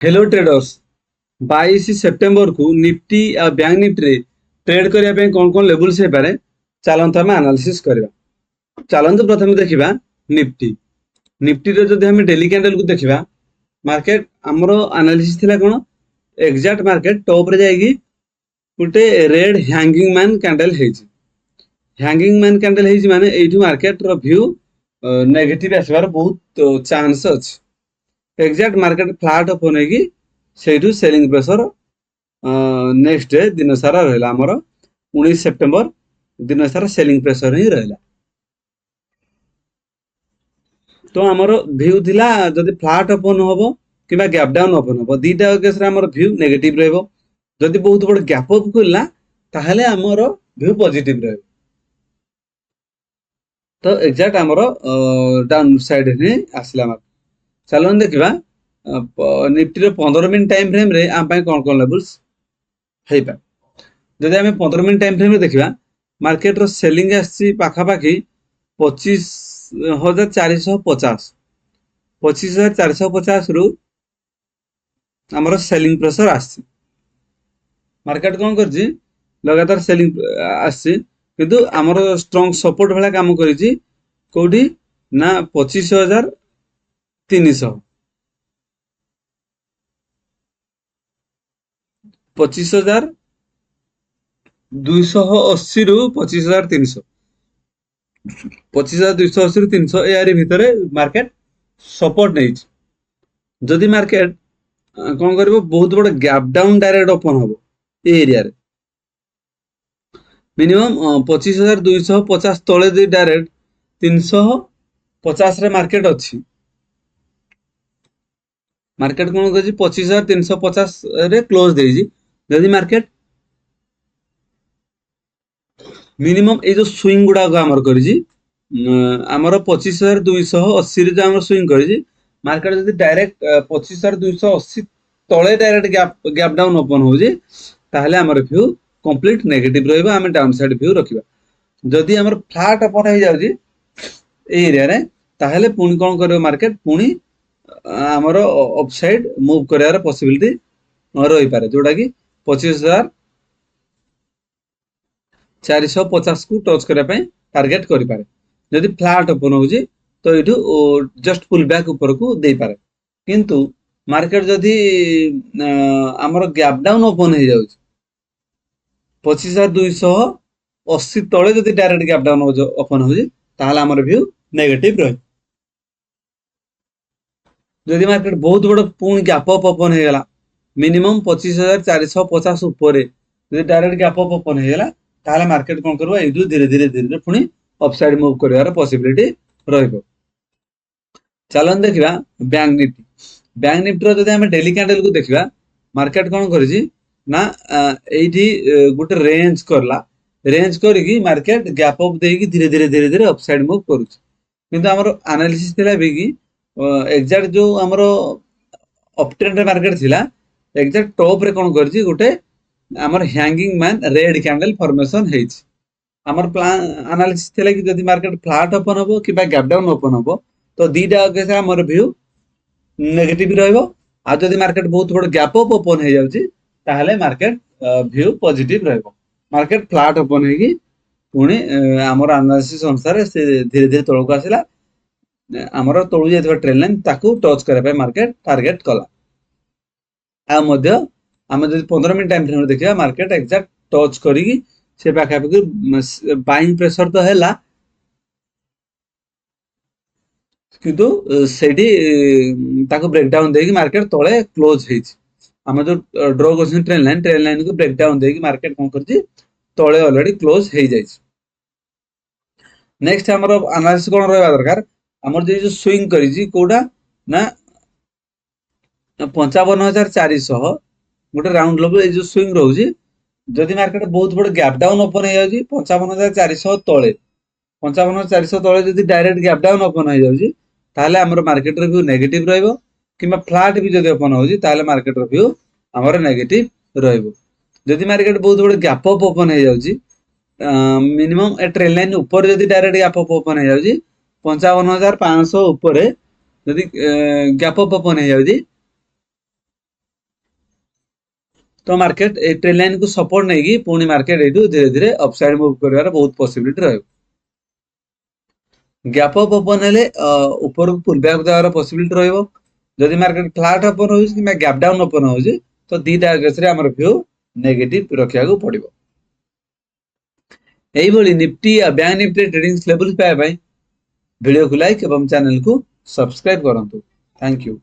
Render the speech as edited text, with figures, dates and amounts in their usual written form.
Hello traders 22 September को Nifty आ bank Nifty रे trade करने कौन कौन लेवल्स हो पारे चलते आम एनालिसिस करवा। चलते प्रथम देखा निफ्टी निफ्टी रे जदि हम डेली कैंडल को देखा मार्केट आमर एनालिसिस थिला कौन एग्जैक्ट मार्केट टॉप रे जाएगी गोटे red hanging man candle hanging man candle माने एठू मार्केट रो व्यू नेगेटिव आसबार बहुत चांस अच्छी। एग्जैक्ट मार्केट फ्लाट ओपन होगी से सेलिंग प्रेशर नेक्स्ट डे दिन सारा रहा आमर 19 सेप्टेम्बर दिन सारा सेलिंग प्रेशर ही रहा। तो आमर व्यू थिला जदि फ्लाट ओपन हम कि गैप डाउन ओपन हम दीटा केस आमर व्यू नेगेटिव रहिबो। जदि बहुत बड़ गैप अप खुलला ताहले आमर व्यू पॉजिटिव रहे। तो एग्जैक्ट आमर डाउन साइड रे आसला मार्केट। चलो देखा निफ्टी 15 मिनट टाइम फ्रेम रे आम कौन कौन लेवल्स है जदि आम 15 मिनट टाइम फ्रेम देखा मार्केट रो सेलिंग आखापाखि 25,450 25,450 रु आमर सेलिंग प्रेशर आसी मार्केट कौन कर लगातार सेलिंग किंतु आमर स्ट्रॉन्ग सपोर्ट भाया काम करी कौटी ना 25,300 25,280 रु 25,300 25,280 रु 300 यारी भितर मार्केट सपोर्ट नहीं। जदि मार्केट कौन कर बहुत बड़ गैप डाउन डायरेक्ट ओपन हम ये एरिया मिनिमम 25,250 तले डायरेक्ट 350 रे मार्केट अच्छी मार्केट कौन कर 25,350 रे क्लोज देजी। जदि मार्केट मिनिमम ये जो स्विंग गुड़ा आमर करी आमर 25,280 जो आमर स्विंग करी मार्केट जदि डायरेक्ट 25,280 तले डायरेक्ट गैप डाउन ओपन हो ताहले आमर व्यू कंप्लीट नेगेटिव रहिबा आमे डाउन साइड व्यू रखिबा। जदि आमर फ्लैट ओपन हो जाउजी ए एरिया रे ताहले पुणी कोन करियो मार्केट पुणी आमर अपसाइड मूव करार पॉसिबिलिटी रही पारे जोटा कि 25,450 को टच करने टार्गेट करि पारे। जदि फ्लैट ओपन हो तो ये जस्ट पुल बैक ऊपर को दे पारे किंतु मार्केट जदि आमर गैप डाउन ओपन हो जाउजी 25,280 तले जदि डायरेक्ट गैप डाउन ओपन हो ताहले आमर व्यू नेगेटिव रही। जदि मार्केट बहुत बड़ पुणी गैप अप ओपन हो गला मिनिमम 25,450 ऊपर जदि डायरेक्ट गैप अप ओपन हो गला ताहले मार्केट कौन करबो एदु धीरे धीरे धीरे पुणी अपसाइड मूव करिवार पॉसिबिलिटी रहइबो। चलन देखिबा बैंक निफ्टी रो जदि हम डेली कैंडल को देखिबा मार्केट कौन करिछि ना एठी गोटे रेंज करला रेंज करिकी मार्केट गैप अप देकी धीरे धीरे धीरे धीरे अपसाइड मूव करूछि किंतु हमर एनालिसिस थिला बे कि एग्जैक्ट जो हमर अप ट्रेंड मार्केट थिला एग्जैक्ट टॉप रे कौन करछि गोटे हमर hanging man red candle formation हेछि। हमर प्लान एनालिसिस थिला कि जदि मार्केट फ्लैट ओपन होबो कि बा गैप डाउन ओपन होबो तो दीटा के से हमर व्यू नेगेटिव रहइबो आ जदि मार्केट बहुत बड़ गैप अप ओपन हो जाउछि ताहले मार्केट व्यू पॉजिटिव रहइबो। मार्केट फ्लैट ओपन हेगी पुणी हमर एनालिसिस अनुसार से धीरे धीरे तळक आसिला आमर तळु जायथबा ट्रेंड लाइन ताकू टच करे पे मार्केट टार्गेट कला आ मध्य आम जदि 15 मिनट टाइम फ्रेम देखिबा मार्केट एग्जैक्ट टच करिकी से पाखापाखि बाइंग प्रेशर तो हैला किंतु सेठी ताको ब्रेक डाउन देकी मार्केट तळे क्लोज हेछि। हम जो ड्रॉ करछन ट्रेंड लाइन को ब्रेक डाउन देकी मार्केट कोन करछि तळे ऑलरेडी क्लोज हे जाइछि। नेक्स्ट हमर एनालिसिस कोन रहबा दरकार हमर जे जो स्विंग करिछि कोडा ना 55,400 गोटे राउंड लेवल जो स्विंग रोजी जदि मार्केट बहुत बड़ गैप डाउन ओपन हो जाउछि 55,400 तळे 55,400 तळे जदि डायरेक्ट गैप डाउन ओपन हो जाउछि ताहले हमर मार्केट रे व्यू नेगेटिव रहइबो किबा फ्लैट भी जदि ओपन होउछि ताहले मार्केट रे व्यू हमर नेगेटिव रहइबो। जदि मार्केट बहुत बड़ गैप अप ओपन हो जाउछि मिनिमम ए ट्रेंड लाइन ऊपर जदि डायरेक्ट गैप अप ओपन हो जाउछि 55,500 ऊपर जदि गैप अप ओपन हो जाउछि तो मार्केट ए ट्रेंड लाइन को सपोर्ट नहीं की पुणी मार्केट एटू धीरे धीरे अपसाइड मूव करिवार बहुत पॉसिबिलिटी रहयो। गैप अप ओपन हेले ऊपर को पुल बैक जावार पॉसिबिलिटी रहइबो। जदि मार्केट फ्लैट ओपन होउछि कि गैप डाउन ओपन होउछि तो दीटा केस रे हमर व्यू नेगेटिव रखिया को पड़िबो। एही भली निफ्टी या बैंक निफ्टी ट्रेडिंग लेवल पाए भाई वीडियो को लाइक एवं चैनल को सब्सक्राइब करंतु। Thank you.